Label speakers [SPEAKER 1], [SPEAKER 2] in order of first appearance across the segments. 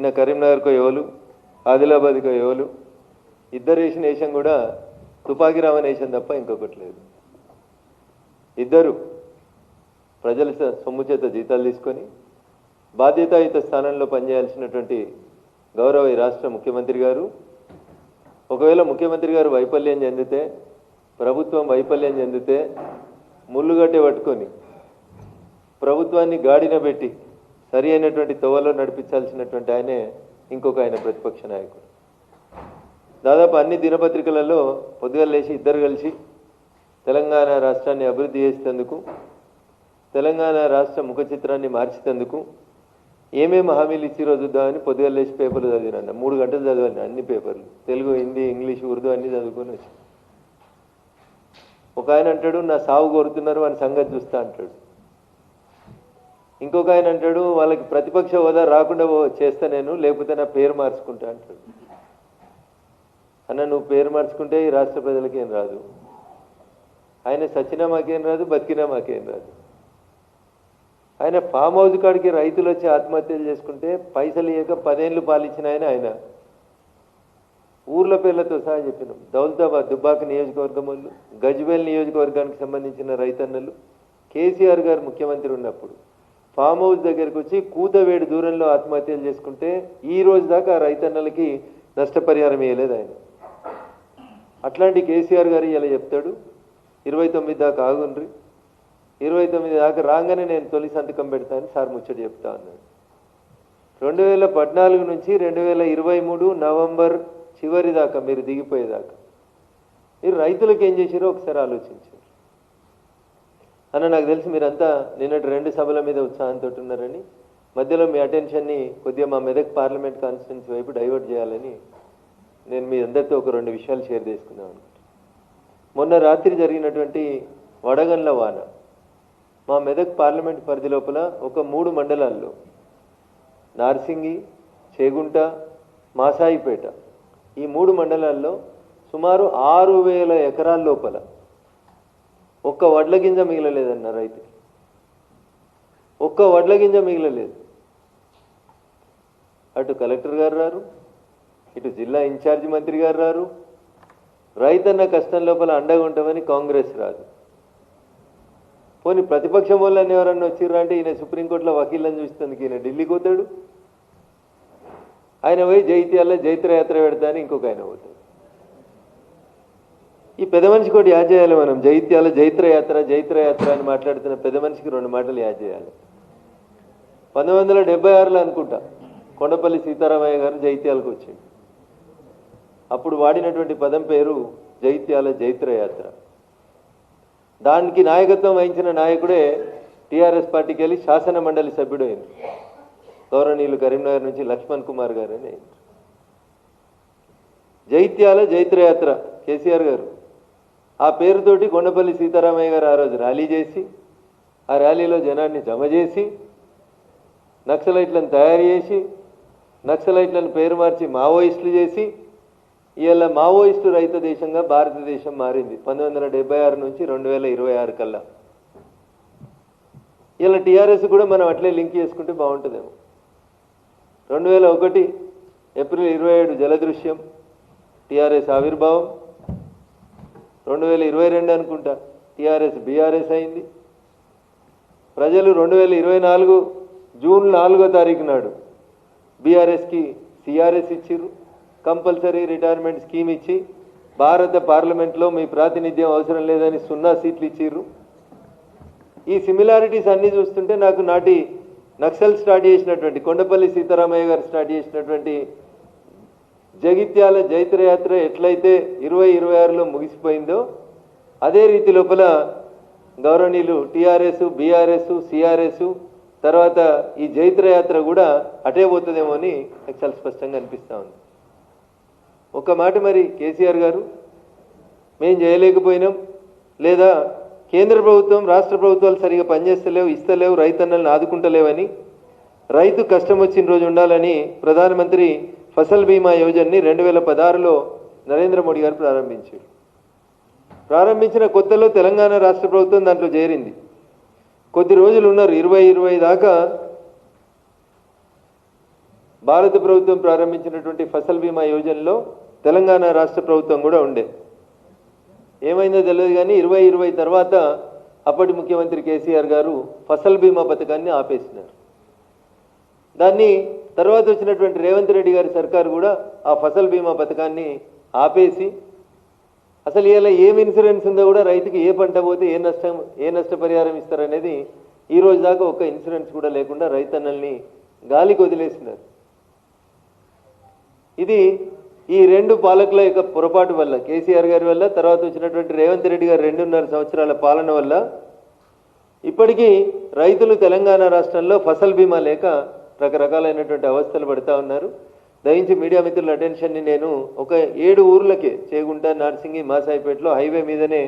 [SPEAKER 1] నిన్న కరీంనగర్కు ఎవరు, ఆదిలాబాద్కు ఎవరు, ఇద్దరు వేసిన వేషం కూడా తుపాకీ రామన్ వేషం తప్ప ఇంకొకటి లేదు. ఇద్దరు ప్రజల సొమ్ము చేత జీతాలు తీసుకొని బాధ్యతాయుత స్థానంలో పనిచేయాల్సినటువంటి గౌరవ ఈ రాష్ట్ర ముఖ్యమంత్రి గారు, ఒకవేళ ముఖ్యమంత్రి గారు వైఫల్యం చెందితే, ప్రభుత్వం వైఫల్యం చెందితే ముళ్ళుగడ్డ పట్టుకొని ప్రభుత్వాన్ని గాడిన పెట్టి సరి అయినటువంటి తోవలో నడిపించాల్సినటువంటి ఆయనే ఇంకొక ఆయన ప్రతిపక్ష నాయకుడు. దాదాపు అన్ని దినపత్రికలలో పొద్దుగా లేచి ఇద్దరు కలిసి తెలంగాణ రాష్ట్రాన్ని అభివృద్ధి చేసేందుకు, తెలంగాణ రాష్ట్ర ముఖ చిత్రాన్ని మార్చేందుకు ఏమేమి హామీలు ఇచ్చిరో చూద్దామని పొద్దుగా లేచి పేపర్లు చదివినన్న. 3 గంటలు చదివాను అన్ని పేపర్లు, తెలుగు, హిందీ, ఇంగ్లీష్, ఉర్దూ అన్నీ చదువుకొని వచ్చి. ఒక ఆయన అంటాడు నా సాగు కోరుతున్నారు అని సంగతి చూస్తా అంటాడు. ఇంకొక ఆయన అంటాడు వాళ్ళకి ప్రతిపక్ష హోదా రాకుండా చేస్తా నేను, లేకపోతే నా పేరు మార్చుకుంటా అంటాడు. అన్న నువ్వు పేరు మార్చుకుంటే ఈ రాష్ట్ర ప్రజలకేం రాదు, ఆయన సచ్చినా మాకేం రాదు, బతికినా మాకేం రాదు. ఆయన ఫామ్ హౌస్ కాడికి రైతులు వచ్చి ఆత్మహత్యలు చేసుకుంటే పైసలు ఇవ్వక 10 ఏళ్ళు పాలించిన ఆయన ఊర్ల పేర్లతో సహా చెప్పినాం. దౌలతాబాద్ దుబ్బాక నియోజకవర్గం వాళ్ళు, గజ్వేల్ నియోజకవర్గానికి సంబంధించిన రైతన్నలు కేసీఆర్ గారు ముఖ్యమంత్రి ఉన్నప్పుడు ఫామ్ హౌస్ దగ్గరికి వచ్చి కూతవేడు దూరంలో ఆత్మహత్యలు చేసుకుంటే ఈ రోజు దాకా ఆ రైతన్నలకి నష్టపరిహారం ఇవ్వలేదు ఆయన. అట్లాంటి కేసీఆర్ గారు ఇలా చెప్తాడు 29 దాకా ఆగుండ్రి, 29 దాకా రాగానే నేను తొలి సంతకం పెడతాను సార్ ముచ్చట చెప్తా అన్నాడు. 2014 నుంచి 2023 నవంబర్ చివరి దాకా మీరు దిగిపోయేదాకా మీరు రైతులకు ఏం చేశారో ఒకసారి ఆలోచించారు. అన్న నాకు తెలిసి మీరంతా నిన్నటి 2 సభల మీద ఉత్సాహంతో ఉన్నారని, మధ్యలో మీ అటెన్షన్ని కొద్దిగా మా మెదక్ పార్లమెంట్ కాన్స్టిట్యున్సీ వైపు డైవర్ట్ చేయాలని నేను మీ అందరితో ఒక 2 విషయాలు షేర్ చేసుకుందాం అనుకుంటున్నాను. మొన్న రాత్రి జరిగినటువంటి వడగండ్ల వాన మా మెదక్ పార్లమెంట్ పరిధి లోపల ఒక 3 మండలాల్లో నార్సింగి, చేగుంట, మాసాయిపేట ఈ 3 మండలాల్లో సుమారు 6,000 ఎకరాల లోపల ఒక్క వడ్ల గింజ మిగలలేదన్న రైతుకి, ఒక్క వడ్ల గింజ మిగలలేదు. అటు కలెక్టర్ గారు రారు, ఇటు జిల్లా ఇన్ఛార్జి మంత్రి గారు రారు, రైతన్న కష్టం లోపల అండగా ఉంటామని కాంగ్రెస్ రాదు. పోనీ ప్రతిపక్షం వాళ్ళని ఎవరన్నా వచ్చిర్రా అంటే ఈయన సుప్రీంకోర్టులో వకీళ్ళని చూస్తుంది, ఈయన ఢిల్లీకి పోతాడు. ఆయన పోయి జైత్యాల జైత్రయాత్ర పెడతా అని ఇంకొక ఆయన పోతాడు. ఈ పెద్ద మనిషికి ఒకటి యాద్ చేయాలి మనం, జైత్యాల జైత్రయాత్ర అని మాట్లాడుతున్న పెద్ద మనిషికి 2 మాటలు యాద్ చేయాలి. 1976లో అనుకుంటా కొండపల్లి సీతారామయ్య గారు జైత్యాలకు వచ్చింది. అప్పుడు వాడినటువంటి పదం పేరు జైత్యాల జైత్రయాత్ర. దానికి నాయకత్వం వహించిన నాయకుడే టీఆర్ఎస్ పార్టీకి వెళ్ళి శాసన మండలి సభ్యుడు అయింది. గౌరవనీయులు కరీంనగర్ నుంచి లక్ష్మణ్ కుమార్ గారు అని. జైత్యాల జైత్రయాత్ర కేసీఆర్ గారు ఆ పేరుతోటి కొండపల్లి సీతారామయ్య గారు ఆ రోజు ర్యాలీ చేసి, ఆ ర్యాలీలో జనాన్ని జమ చేసి, నక్సలైట్లను తయారు చేసి, నక్సలైట్లను పేరు మార్చి మావోయిస్టులు చేసి, ఇవాళ మావోయిస్టు రహిత దేశంగా భారతదేశం మారింది 1976 నుంచి 2026 కల్లా. ఇలా టీఆర్ఎస్ కూడా మనం అట్లే లింక్ చేసుకుంటే బాగుంటుందేమో. 2001 ఏప్రిల్ 27 జలదృశ్యం టీఆర్ఎస్ ఆవిర్భావం, 2022 అనుకుంటా టీఆర్ఎస్ బీఆర్ఎస్ అయింది. ప్రజలు 2024 జూన్ 4వ తారీఖు నాడు బీఆర్ఎస్కి సిఆర్ఎస్ ఇచ్చిర్రు, కంపల్సరీ రిటైర్మెంట్ స్కీమ్ ఇచ్చి భారత పార్లమెంట్లో మీ ప్రాతినిధ్యం అవసరం లేదని 0 సీట్లు ఇచ్చిర్రు. ఈ సిమిలారిటీస్ అన్నీ చూస్తుంటే నాకు నాటి నక్సల్ స్టార్ట్ చేసినటువంటి కొండపల్లి సీతారామయ్య గారు స్టార్ట్ చేసినటువంటి జగిత్యాల జైత్రయాత్ర ఎట్లయితే 2026లో ముగిసిపోయిందో అదే రీతి లోపల గౌరవనీయులు టీఆర్ఎస్, బీఆర్ఎస్, సిఆర్ఎస్ తర్వాత ఈ జైత్రయాత్ర కూడా అటే పోతుందేమో అని నాకు చాలా స్పష్టంగా అనిపిస్తూ ఉంది. ఒక మాట మరి కేసీఆర్ గారు మేం చేయలేకపోయినాం, లేదా కేంద్ర ప్రభుత్వం రాష్ట్ర ప్రభుత్వాలు సరిగా పనిచేస్తలేవు, ఇస్తలేవు, రైతన్నలను ఆదుకుంటలేవని, రైతు కష్టం వచ్చిన రోజు ఉండాలని ప్రధానమంత్రి ఫసల్ బీమా యోజనని 2016లో నరేంద్ర మోడీ గారు ప్రారంభించారు. ప్రారంభించిన కొత్తలో తెలంగాణ రాష్ట్ర ప్రభుత్వం దాంట్లో చేరింది. కొద్ది రోజులు ఉన్నారు, 20 దాకా భారత ప్రభుత్వం ప్రారంభించినటువంటి ఫసల్ బీమా యోజనలో తెలంగాణ రాష్ట్ర ప్రభుత్వం కూడా ఉండే. ఏమైందో తెలియదు కానీ 2020 తర్వాత అప్పటి ముఖ్యమంత్రి కేసీఆర్ గారు ఫసల్ బీమా పథకాన్ని ఆపేసినారు. దాన్ని తర్వాత వచ్చినటువంటి రేవంత్ రెడ్డి గారి సర్కారు కూడా ఆ ఫసల్ బీమా పథకాన్ని ఆపేసి అసలు ఇలా ఏం ఇన్సూరెన్స్ ఉందో కూడా రైతుకి ఏ పంట పోతే ఏ నష్టపరిహారం ఇస్తారనేది ఈ రోజు దాకా ఒక్క ఇన్సూరెన్స్ కూడా లేకుండా రైతన్నల్ని గాలికి వదిలేసినారు. ఇది ఈ రెండు పాలకుల యొక్క పొరపాటు వల్ల, కేసీఆర్ గారి వల్ల, తర్వాత వచ్చినటువంటి రేవంత్ రెడ్డి గారి 2.5 సంవత్సరాల పాలన వల్ల ఇప్పటికీ రైతులు తెలంగాణ రాష్ట్రంలో ఫసల్ బీమా లేక రకరకాలైనటువంటి అవస్థలు పడుతూ ఉన్నారు. దయించి మీడియా మిత్రుల అటెన్షన్ని నేను ఒక 7 ఊర్లకే, చేగుంట, నార్సింగి, మాసాయిపేటలో హైవే మీదనే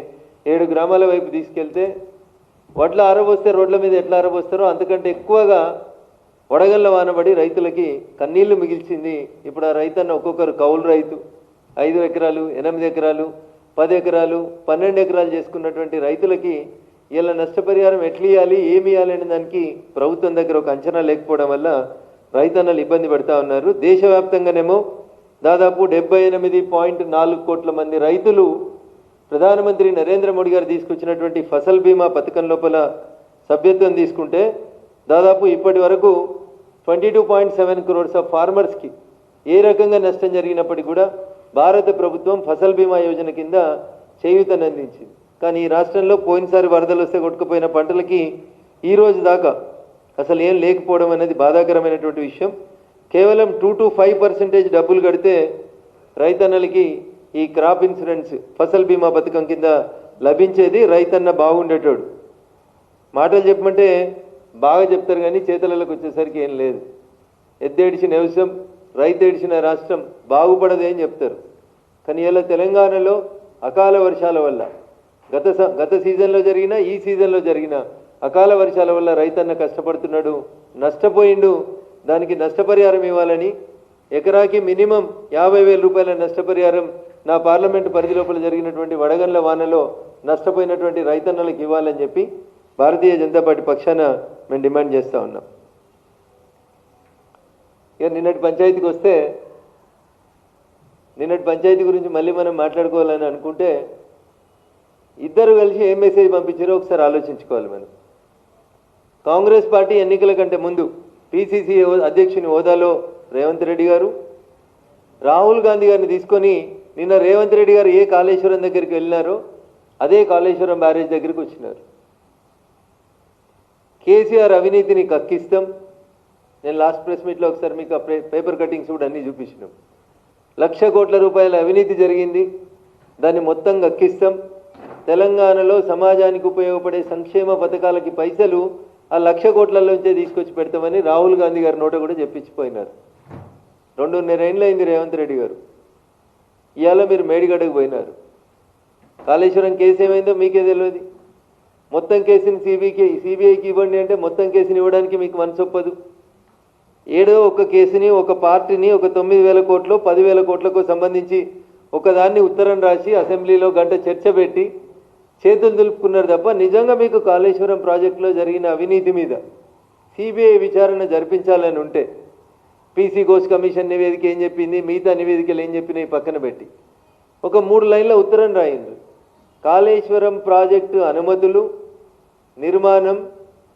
[SPEAKER 1] 7 గ్రామాల వైపు తీసుకెళ్తే వడ్ల ఆరబోస్తే రోడ్ల మీద ఎట్లా ఆరబోస్తారో అంతకంటే ఎక్కువగా వడగళ్ళ వానబడి రైతులకి కన్నీళ్లు మిగిల్చింది. ఇప్పుడు ఆ రైతన్న ఒక్కొక్కరు కౌలు రైతు 5 ఎకరాలు, 8 ఎకరాలు, 10 ఎకరాలు, 12 ఎకరాలు చేసుకున్నటువంటి రైతులకి ఇలా నష్టపరిహారం ఎట్లా ఇవ్వాలి, ఏమి ఇవ్వాలి అనే దానికి ప్రభుత్వం దగ్గర ఒక అంచనా లేకపోవడం వల్ల రైతన్నలు ఇబ్బంది పడుతూ ఉన్నారు. దేశవ్యాప్తంగానేమో దాదాపు 78.4 కోట్ల మంది రైతులు ప్రధానమంత్రి నరేంద్ర మోడీ గారు తీసుకొచ్చినటువంటి ఫసల్ బీమా పథకం లోపల సభ్యత్వం తీసుకుంటే దాదాపు ఇప్పటి వరకు 22.7 crores ఆఫ్ ఫార్మర్స్కి ఏ రకంగా నష్టం జరిగినప్పటికీ కూడా భారత ప్రభుత్వం ఫసల్ బీమా యోజన కింద చేయూతనందించింది. కానీ ఈ రాష్ట్రంలో పోయినసారి వరదలు వస్తే కొట్టుకుపోయిన పంటలకి ఈ రోజు దాకా అసలు ఏం లేకపోవడం అనేది బాధాకరమైనటువంటి విషయం. కేవలం 2 to 5% డబ్బులు కడితే రైతన్నలకి ఈ క్రాప్ ఇన్సూరెన్స్ ఫసల్ బీమా పథకం కింద లభించేది. రైతన్న బాగుండేటోడు. మాటలు చెప్పమంటే బాగా చెప్తారు కానీ చేతులకు వచ్చేసరికి ఏం లేదు. ఎద్దేడిచిన వ్యవసాయం, రైతు ఏడిచిన రాష్ట్రం బాగుపడదు అని చెప్తారు. కానీ ఇలా తెలంగాణలో అకాల వర్షాల వల్ల గత సీజన్లో జరిగిన, ఈ సీజన్లో జరిగిన అకాల వర్షాల వల్ల రైతన్న కష్టపడుతున్నాడు, నష్టపోయిండు. దానికి నష్టపరిహారం ఇవ్వాలని ఎకరాకి మినిమం 50,000 రూపాయల నష్టపరిహారం నా పార్లమెంటు పరిధి లోపల జరిగినటువంటి వడగండ్ల వానలో నష్టపోయినటువంటి రైతన్నలకు ఇవ్వాలని చెప్పి భారతీయ జనతా పార్టీ పక్షాన మేము డిమాండ్ చేస్తూ ఉన్నాం. ఇక నిన్నటి పంచాయతీకి వస్తే, నిన్నటి పంచాయతీ గురించి మళ్ళీ మనం మాట్లాడుకోవాలని అనుకుంటే ఇద్దరు కలిసి ఏం మెసేజ్ పంపించారో ఒకసారి ఆలోచించుకోవాలి. మనం కాంగ్రెస్ పార్టీ ఎన్నికల కంటే ముందు పిసిసి అధ్యక్షుని హోదాలో రేవంత్ రెడ్డి గారు రాహుల్ గాంధీ గారిని తీసుకొని నిన్న రేవంత్ రెడ్డి గారు ఏ కాళేశ్వరం దగ్గరికి వెళ్ళినారో అదే కాళేశ్వరం బ్యారేజ్ దగ్గరికి వచ్చినారు. కేసీఆర్ అవినీతిని కక్కిస్తాం. నేను లాస్ట్ ప్రెస్ మీట్లో ఒకసారి మీకు పేపర్ కటింగ్స్ కూడా అన్నీ చూపించినాం. 1,00,000 కోట్ల రూపాయల అవినీతి జరిగింది, దాన్ని మొత్తం కక్కిస్తాం. తెలంగాణలో సమాజానికి ఉపయోగపడే సంక్షేమ పథకాలకి పైసలు ఆ 1,00,000 కోట్లలోంచే తీసుకొచ్చి పెడతామని రాహుల్ గాంధీ గారి నోట కూడా చెప్పించిపోయినారు. 2.5 ఏళ్ళు అయింది రేవంత్ రెడ్డి గారు. ఇవాళ మీరు మేడిగడ్డకు పోయినారు. కాళేశ్వరం కేసు ఏమైందో మీకే తెలియదు. మొత్తం కేసుని సిబిఐకి ఇవ్వండి అంటే మొత్తం కేసుని ఇవ్వడానికి మీకు మనసు ఒప్పదు. ఏడో ఒక కేసుని, ఒక పార్టీని, ఒక 9,000 కోట్లు 10,000 కోట్లకు సంబంధించి ఒకదాన్ని ఉత్తరం రాసి అసెంబ్లీలో గంట చర్చ పెట్టి చేతులు దులుపుకున్నారు తప్ప నిజంగా మీకు కాళేశ్వరం ప్రాజెక్టులో జరిగిన అవినీతి మీద సిబిఐ విచారణ జరిపించాలని ఉంటే పీసీ ఘోష్ కమిషన్ నివేదిక ఏం చెప్పింది, మిగతా నివేదికలు ఏం చెప్పినాయి పక్కన పెట్టి ఒక 3 లైన్ల ఉత్తరం రాయింది. కాళేశ్వరం ప్రాజెక్టు అనుమతులు, నిర్మాణం,